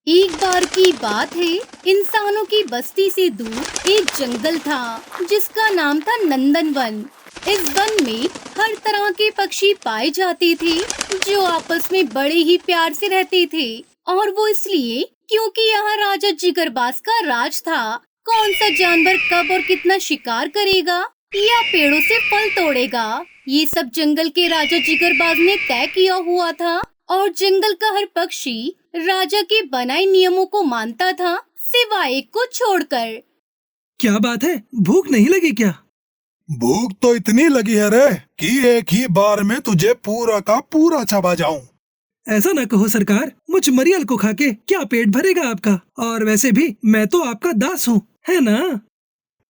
एक बार की बात है, इंसानों की बस्ती से दूर एक जंगल था जिसका नाम था नंदनवन। इस वन में हर तरह के पक्षी पाए जाते थे जो आपस में बड़े ही प्यार से रहते थे। और वो इसलिए क्योंकि यहाँ राजा जिगरबाज का राज था। कौन सा जानवर कब और कितना शिकार करेगा या पेड़ों से फल तोड़ेगा, ये सब जंगल के राजा जिगरबाज ने तय किया हुआ था। और जंगल का हर पक्षी राजा के बनाए नियमों को मानता था, सिवाय एक को छोड़कर। क्या बात है, भूख नहीं लगी क्या? भूख तो इतनी लगी है रे कि एक ही बार में तुझे पूरा का पूरा चबा जाऊं। ऐसा न कहो सरकार, मुझ मरियल को खा के क्या पेट भरेगा आपका? और वैसे भी मैं तो आपका दास हूँ, है ना?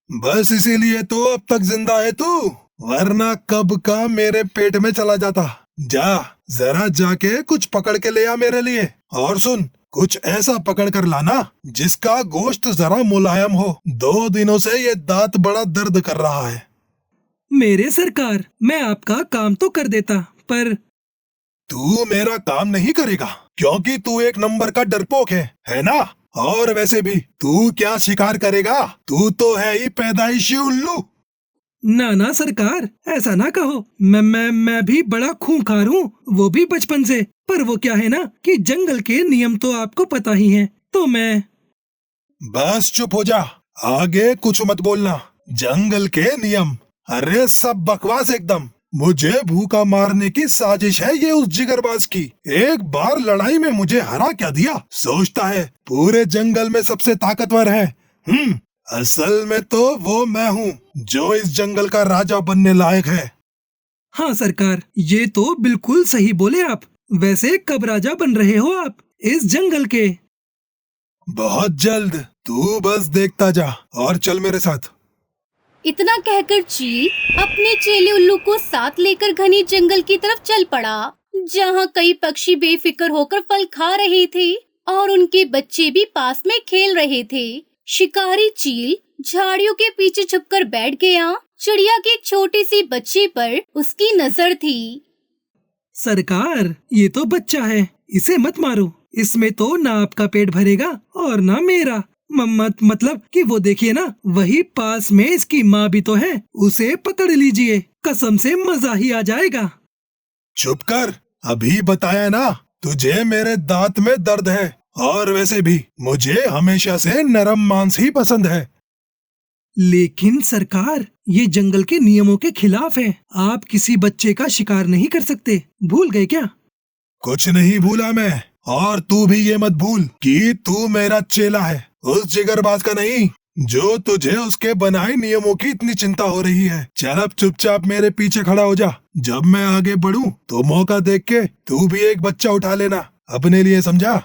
बस इसीलिए तो अब तक जिंदा है तू, वरना कब का मेरे पेट में चला जाता। जा जरा जाके कुछ पकड़ के ले आ मेरे लिए। और सुन, कुछ ऐसा पकड़ कर लाना जिसका गोश्त जरा मुलायम हो। 2 दिनों से ये दांत बड़ा दर्द कर रहा है। मेरे सरकार, मैं आपका काम तो कर देता, पर तू मेरा काम नहीं करेगा क्योंकि तू एक नंबर का डरपोक है ना? और वैसे भी तू क्या शिकार करेगा? तू तो है ही पैदाइशी उल्लू। ना ना सरकार, ऐसा ना कहो। मैं भी बड़ा खूंखार हूँ, वो भी बचपन से। पर वो क्या है ना कि जंगल के नियम तो आपको पता ही हैं, तो मैं बस चुप हो जा, आगे कुछ मत बोलना। जंगल के नियम? अरे सब बकवास एकदम। मुझे भूखा मारने की साजिश है ये उस जिगरबाज की। एक बार लड़ाई में मुझे हरा क्या दिया, सोचता है पूरे जंगल में सबसे ताकतवर है। असल में तो वो मैं हूँ जो इस जंगल का राजा बनने लायक है। हाँ सरकार, ये तो बिल्कुल सही बोले आप। वैसे कब राजा बन रहे हो आप इस जंगल के? बहुत जल्द, तू बस देखता जा और चल मेरे साथ। इतना कहकर चील अपने चेले उल्लू को साथ लेकर घने जंगल की तरफ चल पड़ा, जहाँ कई पक्षी बेफिक्र होकर फल खा रहे थे और उनके बच्चे भी पास में खेल रहे थे। शिकारी चील झाड़ियों के पीछे छुपकर बैठ गया। चिड़िया के एक छोटे से बच्चे पर उसकी नजर थी। सरकार, ये तो बच्चा है, इसे मत मारो। इसमें तो ना आपका पेट भरेगा और ना मेरा। मतलब कि वो देखिए ना, वही पास में इसकी माँ भी तो है। उसे पकड़ लीजिए, कसम से मजा ही आ जाएगा। चुप कर, अभी बताया ना तुझे मेरे दांत में दर्द है। और वैसे भी मुझे हमेशा से नरम मांस ही पसंद है। लेकिन सरकार, ये जंगल के नियमों के खिलाफ है। आप किसी बच्चे का शिकार नहीं कर सकते, भूल गए क्या? कुछ नहीं भूला मैं, और तू भी ये मत भूल कि तू मेरा चेला है, उस जिगरबाज का नहीं जो तुझे उसके बनाए नियमों की इतनी चिंता हो रही है। चल अब चुपचाप मेरे पीछे खड़ा हो जा। जब मैं आगे बढ़ूं तो मौका देख के तू भी एक बच्चा उठा लेना अपने लिए, समझा?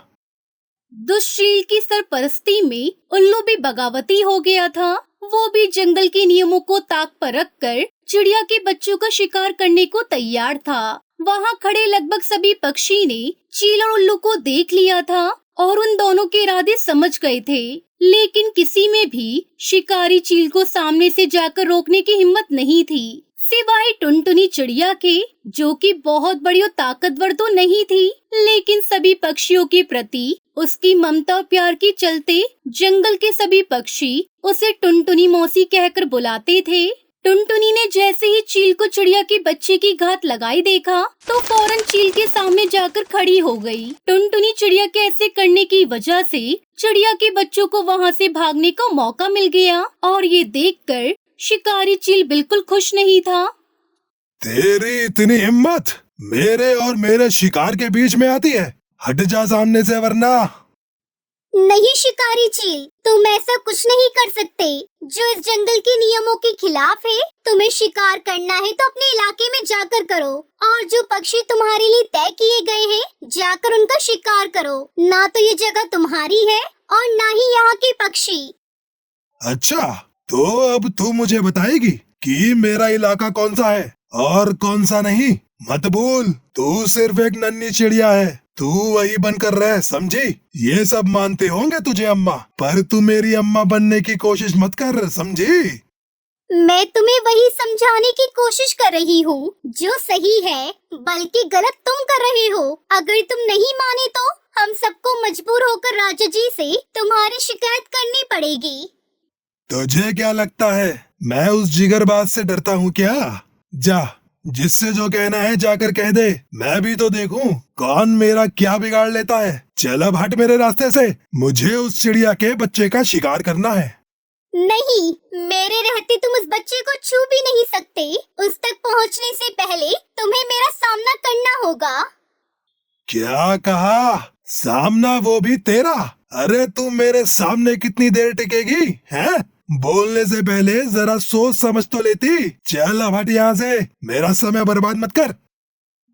दुश्शील की सरपरस्ती में उल्लू भी बगावती हो गया था। वो भी जंगल के नियमों को ताक पर रखकर चिड़िया के बच्चों का शिकार करने को तैयार था। वहाँ खड़े लगभग सभी पक्षी ने चील और उल्लू को देख लिया था और उन दोनों के इरादे समझ गए थे, लेकिन किसी में भी शिकारी चील को सामने से जाकर रोकने की हिम्मत नहीं थी, सिवाय टुनटुनी चिड़िया के, जो कि बहुत बड़ी और ताकतवर तो नहीं थी, लेकिन सभी पक्षियों के प्रति उसकी ममता और प्यार के चलते जंगल के सभी पक्षी उसे टुनटुनी मौसी कहकर बुलाते थे। टुनटुनी ने जैसे ही चील को चिड़िया के बच्चे की घात लगाई देखा तो फौरन चील के सामने जाकर खड़ी हो गई। टुनटुनी चिड़िया के ऐसे करने की वजह से चिड़िया के बच्चों को वहाँ से भागने का मौका मिल गया और ये देखकर शिकारी चील बिल्कुल खुश नहीं था। तेरी इतनी हिम्मत मेरे और मेरे शिकार के बीच में आती है? हट जा सामने से, वरना। नहीं शिकारी चील, तुम ऐसा कुछ नहीं कर सकते जो इस जंगल के नियमों के खिलाफ है। तुम्हें शिकार करना है तो अपने इलाके में जाकर करो, और जो पक्षी तुम्हारे लिए तय किए गए हैं जाकर उनका शिकार करो। ना तो ये जगह तुम्हारी है और ना ही यहाँ के पक्षी। अच्छा, तो अब तू मुझे बताएगी कि मेरा इलाका कौन सा है और कौन सा नहीं? मत भूल, तू सिर्फ एक नन्ही चिड़िया है। तू वही बनकर रह, समझी? ये सब मानते होंगे तुझे अम्मा, पर तू मेरी अम्मा बनने की कोशिश मत कर, समझी? मैं तुम्हें वही समझाने की कोशिश कर रही हूँ जो सही है, बल्कि गलत तुम कर रहे हो। अगर तुम नहीं माने तो हम सबको मजबूर होकर राजा जी से तुम्हारी शिकायत करनी पड़ेगी। तुझे क्या लगता है मैं उस जिगरबाज से डरता हूँ क्या? जा, जिससे जो कहना है जाकर कह दे। मैं भी तो देखूं कौन मेरा क्या बिगाड़ लेता है। चल अब हट मेरे रास्ते से, मुझे उस चिड़िया के बच्चे का शिकार करना है। नहीं, मेरे रहते तुम उस बच्चे को छू भी नहीं सकते। उस तक पहुंचने से पहले तुम्हें मेरा सामना करना होगा। क्या कहा? सामना, वो भी तेरा? अरे तू मेरे सामने कितनी देर टिकेगी हैं? बोलने से पहले जरा सोच समझ तो लेती। चल अब हट यहाँ से, मेरा समय बर्बाद मत कर।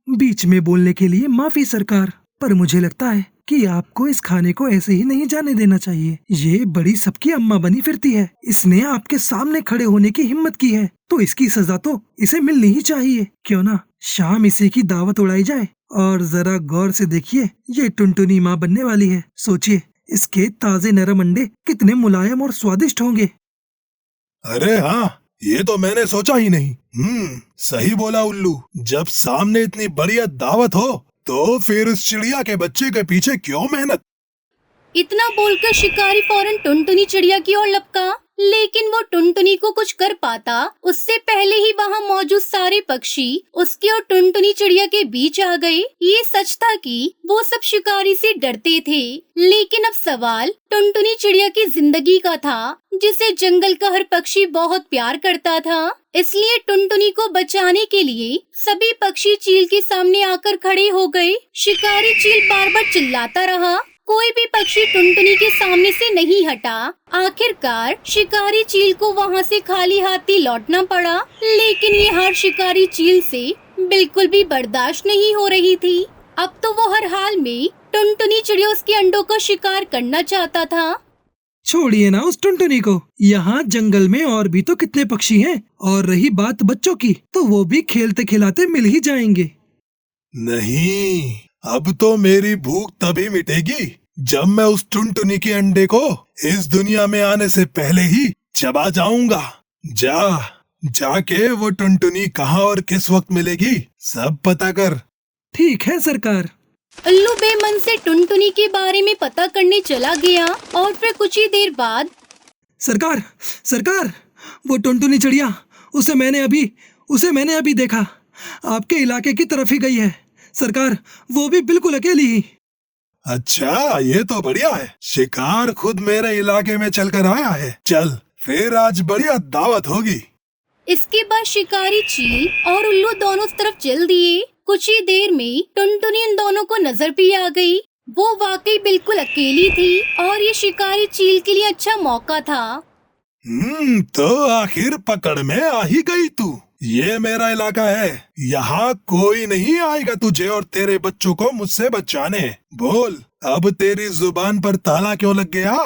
बीच में बोलने के लिए माफी सरकार, पर मुझे लगता है कि आपको इस खाने को ऐसे ही नहीं जाने देना चाहिए। ये बड़ी सबकी अम्मा बनी फिरती है। इसने आपके सामने खड़े होने की हिम्मत की है, तो इसकी सजा तो इसे मिलनी ही चाहिए। क्यों ना शाम इसी की दावत उड़ाई जाए। और जरा गौर से देखिए, ये टुनटुनी माँ बनने वाली है। सोचिए, इसके ताजे नरम अंडे कितने मुलायम और स्वादिष्ट होंगे। अरे हाँ, ये तो मैंने सोचा ही नहीं। सही बोला उल्लू। जब सामने इतनी बढ़िया दावत हो तो फिर उस चिड़िया के बच्चे के पीछे क्यों मेहनत। इतना बोलकर शिकारी फौरन टुनटुनी चिड़िया की ओर लपका, लेकिन वो टुनटुनी को कुछ कर पाता उससे पहले ही वहाँ मौजूद सारे पक्षी उसके और टुनटुनी चिड़िया के बीच आ गए। ये सच था कि वो सब शिकारी से डरते थे, लेकिन अब सवाल टुनटुनी चिड़िया की जिंदगी का था, जिसे जंगल का हर पक्षी बहुत प्यार करता था। इसलिए टुनटुनी को बचाने के लिए सभी पक्षी चील के सामने आकर खड़े हो गए। शिकारी चील बार बार चिल्लाता रहा, कोई भी पक्षी टुनटुनी के सामने से नहीं हटा। आखिरकार शिकारी चील को वहाँ से खाली हाथी लौटना पड़ा, लेकिन ये हार शिकारी चील से बिल्कुल भी बर्दाश्त नहीं हो रही थी। अब तो वो हर हाल में टुनटुनी चिड़िया उसके अंडों का शिकार करना चाहता था। छोड़िए ना उस टुनटुनी को, यहाँ जंगल में और भी तो कितने पक्षी हैं। और रही बात बच्चों की, तो वो भी खेलते खिलाते मिल ही जाएंगे। नहीं, अब तो मेरी भूख तभी मिटेगी जब मैं उस टुनटुनी के अंडे को इस दुनिया में आने से पहले ही चबा जाऊंगा। जाके वो टुनटुनी कहाँ और किस वक्त मिलेगी सब पता कर। ठीक है सरकार। उल्लू बेमन से टुनटुनी के बारे में पता करने चला गया और फिर कुछ ही देर बाद सरकार, वो टुनटुनी चिड़िया, उसे मैंने अभी देखा। आपके इलाके की तरफ ही गई है सरकार, वो भी बिल्कुल अकेली ही। अच्छा, ये तो बढ़िया है। शिकार खुद मेरे इलाके में चलकर आया है। चल फिर आज बढ़िया दावत होगी। इसके बाद शिकारी चील और उल्लू दोनों तरफ चल दिए। कुछ ही देर में टुनटुनी इन दोनों को नजर भी आ गई। वो वाकई बिल्कुल अकेली थी और ये शिकारी चील के लिए अच्छा मौका था। तो आखिर पकड़ में आ ही गई तू। ये मेरा इलाका है, यहाँ कोई नहीं आएगा तुझे और तेरे बच्चों को मुझसे बचाने। बोल, अब तेरी जुबान पर ताला क्यों लग गया?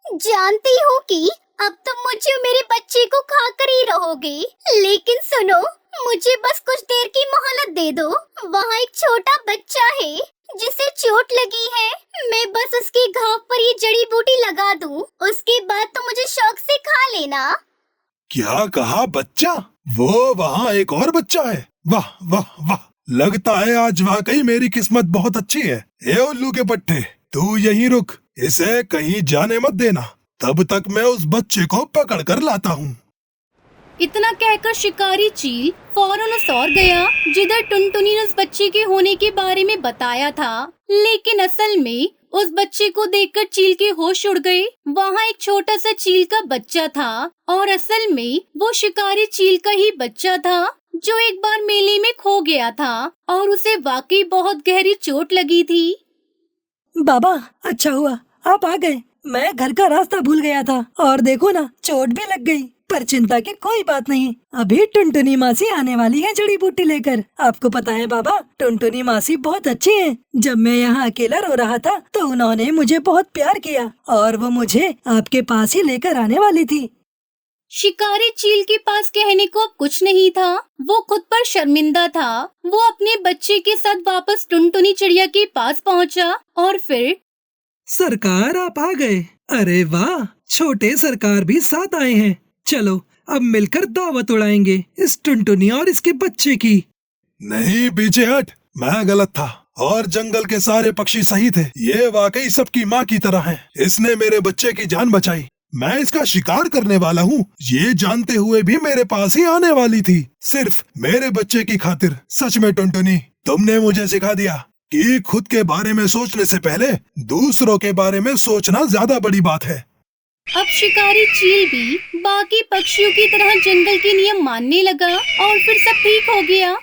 जानती हूँ कि अब तुम मुझे और मेरे बच्चे को खाकर ही रहोगे, लेकिन सुनो, मुझे बस कुछ देर की मोहलत दे दो। वहाँ एक छोटा बच्चा है जिसे चोट लगी है। मैं बस उसके घाव पर ये जड़ी बूटी लगा दूँ, उसके बाद तो मुझे शौक से खा लेना। क्या कहा? बच्चा? वो वहाँ एक और बच्चा है? वाह वाह वाह, लगता है आज वाकई मेरी किस्मत बहुत अच्छी है। ए उल्लू के पट्टे, तू यहीं रुक, इसे कहीं जाने मत देना, तब तक मैं उस बच्चे को पकड़ कर लाता हूँ। इतना कहकर शिकारी चील फौरन उस ओर गया जिधर टुनटुनी ने उस बच्चे के होने के बारे में बताया था, लेकिन असल में उस बच्चे को देखकर चील के होश उड़ गए। वहाँ एक छोटा सा चील का बच्चा था और असल में वो शिकारी चील का ही बच्चा था जो एक बार मेले में खो गया था और उसे वाकई बहुत गहरी चोट लगी थी। बाबा, अच्छा हुआ आप आ गए। मैं घर का रास्ता भूल गया था और देखो ना, चोट भी लग गई। पर चिंता की कोई बात नहीं, अभी टुनटुनी मासी आने वाली है जड़ी बूटी लेकर। आपको पता है बाबा, टुनटुनी मासी बहुत अच्छी है। जब मैं यहाँ अकेला रो रहा था तो उन्होंने मुझे बहुत प्यार किया और वो मुझे आपके पास ही लेकर आने वाली थी। शिकारी चील के पास कहने को अब कुछ नहीं था। वो खुद पर शर्मिंदा था। वो अपने बच्चे के साथ वापस टुनटुनी चिड़िया के पास पहुँचा और फिर सरकार, आप आ गए। अरे वाह, छोटे सरकार भी साथ आए हैं। चलो अब मिलकर दावत उड़ाएंगे इस टुनटुनी और इसके बच्चे की। नहीं, पीछे हट, मैं गलत था। और जंगल के सारे पक्षी सही थे। ये वाकई सबकी माँ की तरह है। इसने मेरे बच्चे की जान बचाई। मैं इसका शिकार करने वाला हूँ, ये जानते हुए भी मेरे पास ही आने वाली थी, सिर्फ मेरे बच्चे की खातिर। सच में टुनटुनी, तुमने मुझे सिखा दिया कि खुद के बारे में सोचने से पहले दूसरों के बारे में सोचना ज्यादा बड़ी बात है। अब शिकारी चील भी बाकी पक्षियों की तरह जंगल के नियम मानने लगा और फिर सब ठीक हो गया।